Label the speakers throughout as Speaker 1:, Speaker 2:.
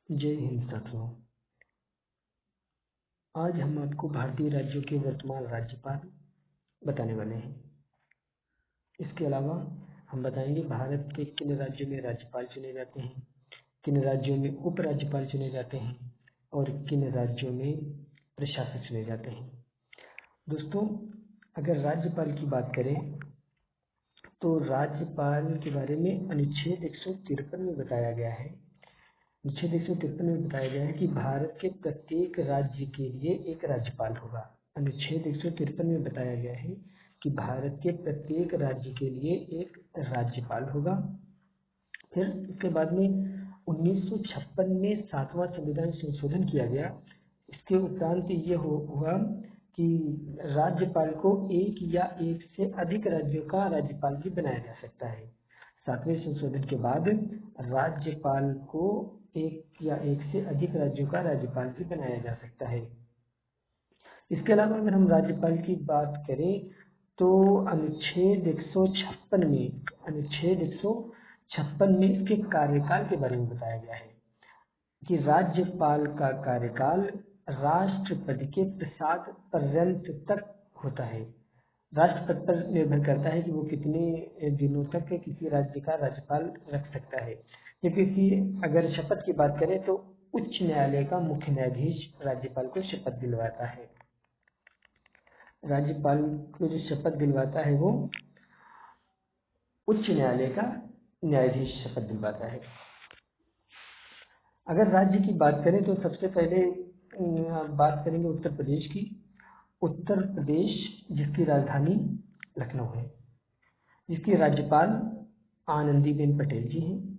Speaker 1: जय हिंद साथियों। आज हम आपको भारतीय राज्यों के वर्तमान राज्यपाल बताने वाले हैं। इसके अलावा हम बताएंगे भारत के किन राज्यों में राज्यपाल चुने जाते हैं, किन राज्यों में उपराज्यपाल चुने जाते हैं और किन राज्यों में प्रशासक चुने जाते हैं। दोस्तों, अगर राज्यपाल की बात करें तो राज्यपाल के बारे में अनुच्छेद 153 में बताया गया है। अनुच्छेद 153 में बताया गया है कि भारत के प्रत्येक राज्य के लिए एक राज्यपाल होगा। अनुच्छेद 153 में बताया गया है कि भारत के प्रत्येक राज्य के लिए एक राज्यपाल होगा। फिर इसके बाद में 1956 में 7वां संविधान संशोधन किया गया। इसके उपरांत ये हुआ कि राज्यपाल को एक या एक से अधिक राज्यों का राज्यपाल भी बनाया जा सकता है। 7वें संशोधन के बाद राज्यपाल को एक या एक से अधिक राज्यों का राज्यपाल भी बनाया जा सकता है। इसके अलावा अगर हम राज्यपाल की बात करें तो अनुच्छेद 156 में इसके कार्यकाल के बारे में बताया गया है कि राज्यपाल का कार्यकाल राष्ट्रपति के प्रसाद पर्यंत तक होता है। राष्ट्रपति पर निर्भर करता है कि वो कितने दिनों तक किसी राज्य का राज्यपाल रख सकता है। जबकि अगर शपथ की बात करें तो उच्च न्यायालय का मुख्य न्यायाधीश राज्यपाल को शपथ दिलवाता है। राज्यपाल को जो शपथ दिलवाता है वो उच्च न्यायालय का न्यायाधीश शपथ दिलवाता है। अगर राज्य की बात करें तो सबसे पहले बात करेंगे उत्तर प्रदेश की। उत्तर प्रदेश जिसकी राजधानी लखनऊ है, जिसकी राज्यपाल आनंदीबेन पटेल जी हैं।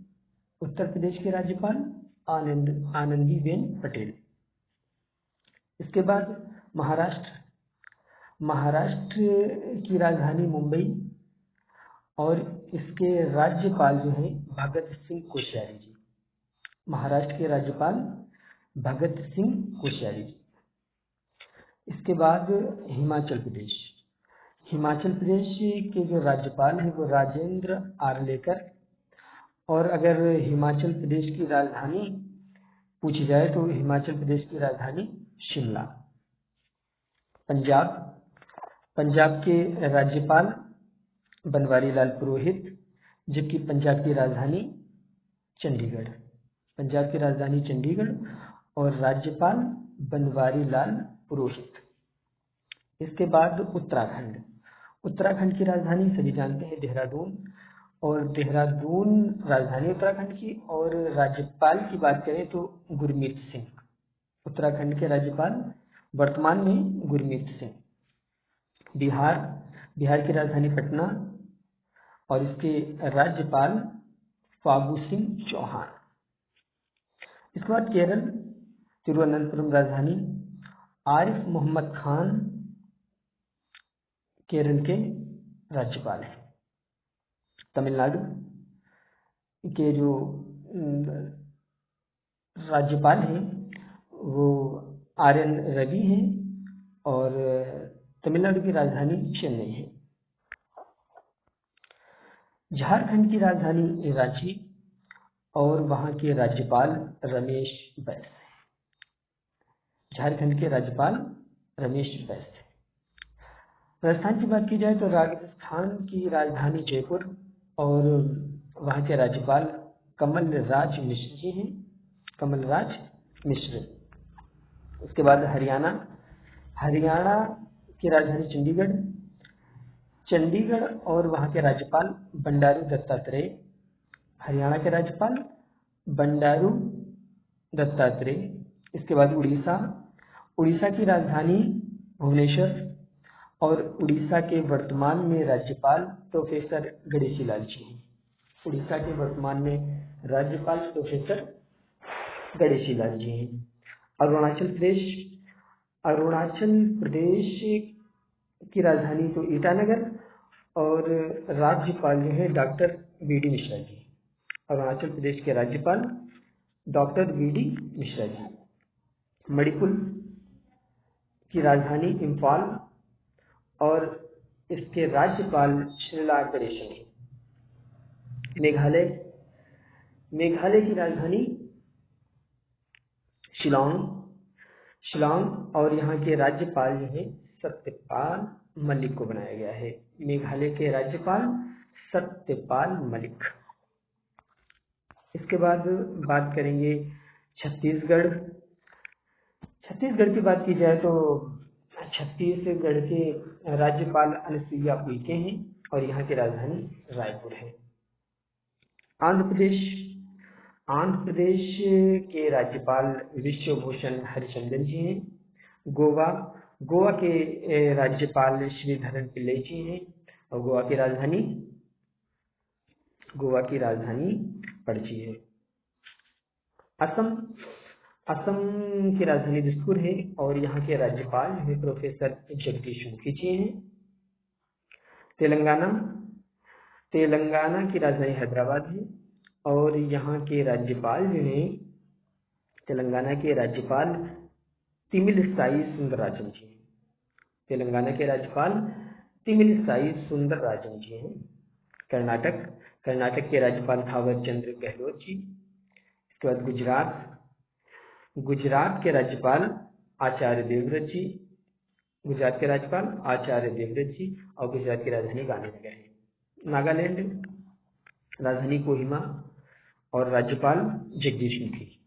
Speaker 1: उत्तर प्रदेश के राज्यपाल आनंदीबेन पटेल। इसके बाद महाराष्ट्र की राजधानी मुंबई और इसके राज्यपाल जो हैं भगत सिंह कोश्यारी जी। महाराष्ट्र के राज्यपाल भगत सिंह कोश्यारी जी। इसके बाद हिमाचल प्रदेश के जो राज्यपाल हैं वो राजेंद्र आर्लेकर। और अगर हिमाचल प्रदेश की राजधानी पूछी जाए तो हिमाचल प्रदेश की राजधानी शिमला। पंजाब के राज्यपाल बनवारी लाल पुरोहित, जबकि पंजाब की राजधानी चंडीगढ़ और राज्यपाल बनवारी लाल पुरोहित। इसके बाद उत्तराखंड की राजधानी सभी जानते हैं देहरादून, और देहरादून राजधानी उत्तराखंड की। और राज्यपाल की बात करें तो गुरमीत सिंह। उत्तराखंड के राज्यपाल वर्तमान में गुरमीत सिंह। बिहार की राजधानी पटना और इसके राज्यपाल फागू सिंह चौहान। इसके बाद केरल, तिरुवनंतपुरम राजधानी। आरिफ मोहम्मद खान केरल के राज्यपाल हैं। तमिलनाडु के जो राज्यपाल हैं वो RN रवि हैं और तमिलनाडु की राजधानी चेन्नई है। झारखंड की राजधानी रांची और वहाँ के राज्यपाल रमेश बैस। राजस्थान की बात की जाए तो राजस्थान की राजधानी जयपुर और वहाँ के राज्यपाल कमलराज मिश्र जी हैं। उसके बाद हरियाणा की राजधानी चंडीगढ़ और वहाँ के राज्यपाल बंडारू दत्तात्रेय। हरियाणा के राज्यपाल बंडारू दत्तात्रेय। इसके बाद उड़ीसा की राजधानी भुवनेश्वर और उड़ीसा के वर्तमान में राज्यपाल प्रोफेसर गणेशी लाल जी हैं। अरुणाचल प्रदेश की राजधानी तो ईटानगर और राज्यपाल जो है डॉक्टर VD मिश्रा जी। अरुणाचल प्रदेश के राज्यपाल डॉक्टर VD मिश्रा जी। मणिपुर की राजधानी इम्फाल और इसके राज्यपाल श्रीला गणेशन हैं। मेघालय की राजधानी शिलांग और यहाँ के राज्यपाल जो है सत्यपाल मलिक को बनाया गया है। मेघालय के राज्यपाल सत्यपाल मलिक। इसके बाद बात करेंगे छत्तीसगढ़। छत्तीसगढ़ की बात की जाए तो छत्तीसगढ़ के राज्यपाल अनुसुईया उइके हैं और यहाँ की राजधानी रायपुर है। आंध्र प्रदेश के राज्यपाल विश्वभूषण हरिचंदन जी हैं। गोवा के राज्यपाल श्रीधरन पिल्लई जी हैं और गोवा की राजधानी पणजी है। असम की राजधानी दिसपुर है और यहाँ के राज्यपाल हैं प्रोफेसर जगदीश मुखी जी हैं। तेलंगाना की राजधानी हैदराबाद है और यहाँ के राज्यपाल जो हैं तेलंगाना के राज्यपाल तिमिलसाई सुंदरराजन जी हैं। तेलंगाना के राज्यपाल तिमिलसाई सुंदरराजन जी हैं। कर्नाटक के राज्यपाल थावर चंद गहलोत जी। इसके बाद गुजरात के राज्यपाल आचार्य देवव्रत जी। और गुजरात की राजधानी गांधीनगर है। नागालैंड राजधानी कोहिमा और राज्यपाल जगदीश मुखी।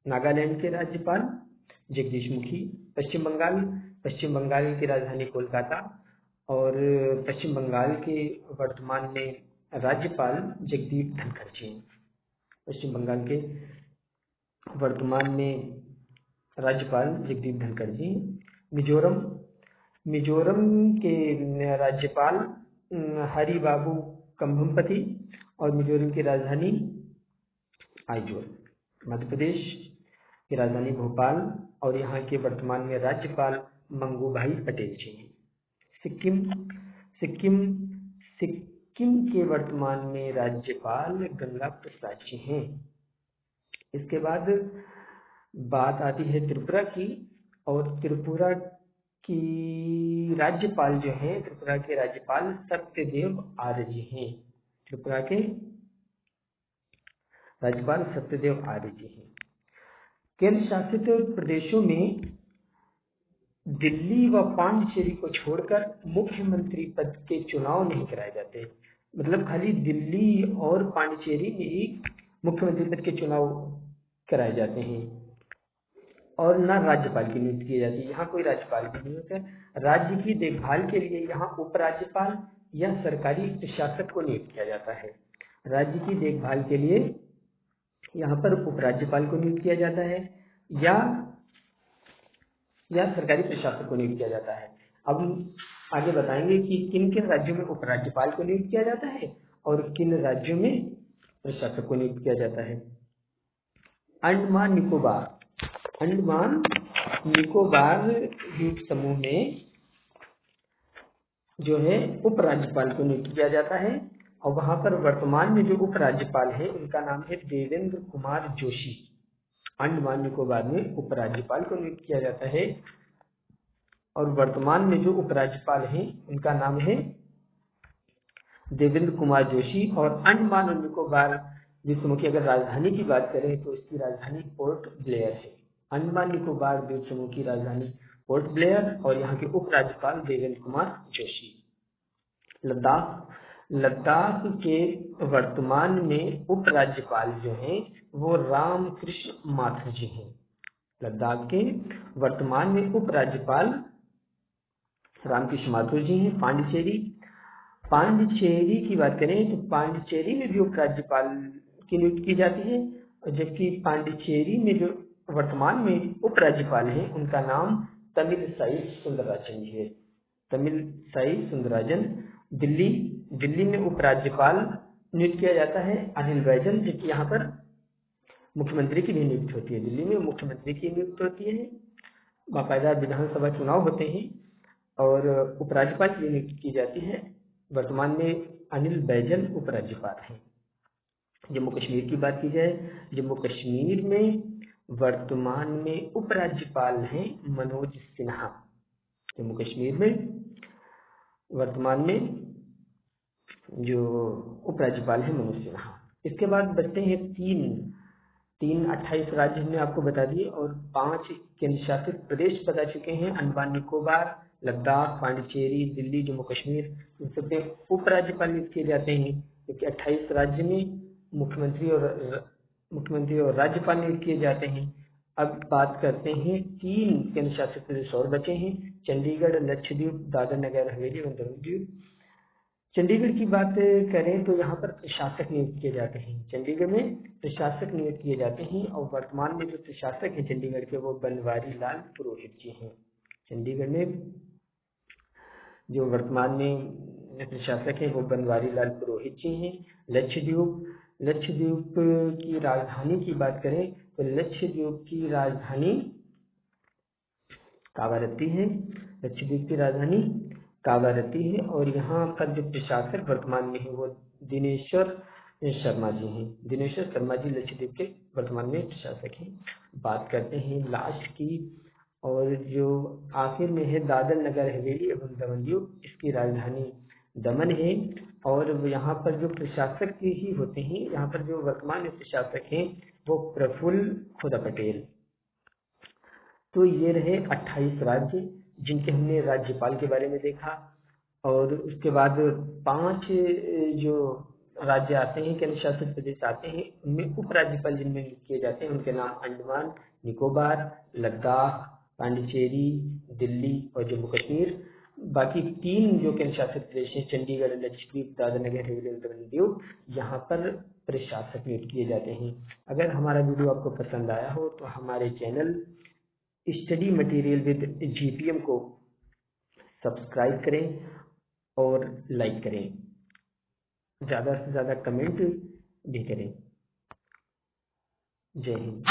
Speaker 1: नागालैंड के राज्यपाल जगदीश मुखी। पश्चिम बंगाल की राजधानी कोलकाता और पश्चिम बंगाल के वर्तमान में राज्यपाल जगदीप धनखड़ जी हैं। पश्चिम बंगाल के वर्तमान में राज्यपाल जगदीप धनखड़ जी। मिजोरम के राज्यपाल हरिबाबू कंभमपति और मिजोरम की राजधानी आइजोल। मध्य प्रदेश की राजधानी भोपाल और यहाँ के वर्तमान में राज्यपाल मंगूभाई पटेल जी हैं। सिक्किम के वर्तमान में राज्यपाल गंगा प्रसाद जी हैं। इसके बाद बात आती है त्रिपुरा की और त्रिपुरा की राज्यपाल जो हैं त्रिपुरा के राज्यपाल सत्यदेव आर्य जी हैं। त्रिपुरा के राज्यपाल सत्यदेव आर्य जी हैं। केंद्र शासित प्रदेशों में दिल्ली व पांडिचेरी को छोड़कर मुख्यमंत्री पद के चुनाव नहीं कराए जाते। मतलब खाली दिल्ली और पांडिचेरी में ही मुख्यमंत्री पद के चुनाव कराए जाते हैं और न राज्यपाल की नियुक्ति की जाती है। यहाँ कोई राज्यपाल भी नहीं होता है। राज्य की देखभाल के लिए यहाँ उपराज्यपाल या सरकारी प्रशासक को नियुक्त किया जाता है। राज्य की देखभाल के लिए यहाँ पर उपराज्यपाल को नियुक्त किया जाता है या सरकारी प्रशासक को नियुक्त किया जाता है। अब आगे बताएंगे कि किन किन राज्यों में उपराज्यपाल को नियुक्त किया जाता है और किन राज्यों में प्रशासक को नियुक्त किया जाता है। अंडमान निकोबार द्वीप समूह में जो है उपराज्यपाल को नियुक्त किया जाता है और वहां पर वर्तमान में जो उपराज्यपाल है उनका नाम है देवेंद्र कुमार जोशी। अंडमान निकोबार में उपराज्यपाल को नियुक्त किया जाता है और वर्तमान में जो उपराज्यपाल हैं उनका नाम है देवेंद्र कुमार जोशी। और अंडमान और निकोबार द्वीप समूह की अगर राजधानी की बात करें तो इसकी राजधानी पोर्ट ब्लेयर है। अंडमान निकोबार द्वीप समूह की राजधानी पोर्ट ब्लेयर और यहाँ के उपराज्यपाल देवेंद्र कुमार जोशी। लद्दाख के वर्तमान में उपराज्यपाल जो हैं वो रामकृष्ण माथुर जी हैं। लद्दाख के वर्तमान में उपराज्यपाल रामकृष्ण माथुर जी हैं। पांडिचेरी की बात करें तो पांडिचेरी में भी उपराज्यपाल की नियुक्ति की जाती है जबकि पांडिचेरी में जो वर्तमान में उपराज्यपाल हैं उनका नाम तमिलसाई सुंदरराजन जी है। तमिलसाई सुंदरराजन। दिल्ली में उपराज्यपाल नियुक्त किया जाता है अनिल बैजल, जबकि यहाँ पर मुख्यमंत्री की भी नियुक्ति होती है। दिल्ली में मुख्यमंत्री की नियुक्ति होती है, बाकायदा विधानसभा चुनाव होते हैं और उपराज्यपाल की नियुक्ति की जाती है। वर्तमान में अनिल बैजल उपराज्यपाल हैं। जम्मू कश्मीर की बात की जाए, जम्मू कश्मीर में वर्तमान में उपराज्यपाल हैं मनोज सिन्हा। जम्मू कश्मीर में वर्तमान में जो उपराज्यपाल हैं मनोज सिन्हा। इसके बाद बचते हैं 28 राज्य हमने आपको बता दिए और 5 केंद्र शासित प्रदेश बता चुके हैं, अंडमान निकोबार, लद्दाख, पांडिचेरी, दिल्ली, जम्मू कश्मीर। इन सब में उपराज्यपाल नियुक्त किए जाते हैं, क्योंकि 28 राज्य में मुख्यमंत्री और राज्यपाल नियुक्त किए जाते हैं। अब बात करते हैं 3 केंद्र शासित प्रदेश और बचे हैं, चंडीगढ़, लक्षद्वीप, दादर नगर हवेली और दमन दीव। चंडीगढ़ की बात करें तो यहाँ पर प्रशासक नियुक्त किए जाते हैं, चंडीगढ़ में प्रशासक नियुक्त किए जाते हैं और वर्तमान में जो प्रशासक हैं चंडीगढ़ के वो बनवारी लाल पुरोहित जी हैं। चंडीगढ़ में जो वर्तमान में प्रशासक हैं वो बनवारी लाल पुरोहित जी हैं। लक्षद्वीप की राजधानी की बात करें तो लक्षद्वीप की राजधानी कावारत्ती है। लक्षद्वीप की राजधानी कावारत्ती है और यहाँ पर जो प्रशासक वर्तमान में है वो दिनेश्वर शर्मा जी हैं। दिनेश्वर शर्मा जी लक्षद्वीप के वर्तमान में प्रशासक हैं। बात करते हैं लास्ट की, और जो आखिर में है दादर नगर हवेली एवं दमन दीव, इसकी राजधानी दमन है और यहाँ पर जो प्रशासक ही होते हैं, यहाँ पर जो वर्तमान में प्रशासक हैं वो प्रफुल्ल खुदा पटेल। तो ये रहे 28 राज्य जिनके हमने राज्यपाल के बारे में देखा, और उसके बाद 5 जो राज्य आते हैं, केंद्र शासित प्रदेश आते हैं, उनमें उपराज्यपाल जिनमें किए जाते हैं उनके नाम अंडमान निकोबार, लद्दाख, पांडिचेरी, दिल्ली और जम्मू कश्मीर। बाकी 3 जो केंद्र शासित प्रदेश हैं, चंडीगढ़, लक्षद्वीप, दादर नगर हवेली और दमन दीव, यहाँ पर प्रशासक नियुक्त किए जाते हैं। अगर हमारा वीडियो आपको पसंद आया हो तो हमारे channel study material with GPM को सब्सक्राइब करें और लाइक करें, ज़्यादा से ज़्यादा कमेंट भी करें। जय हिंद।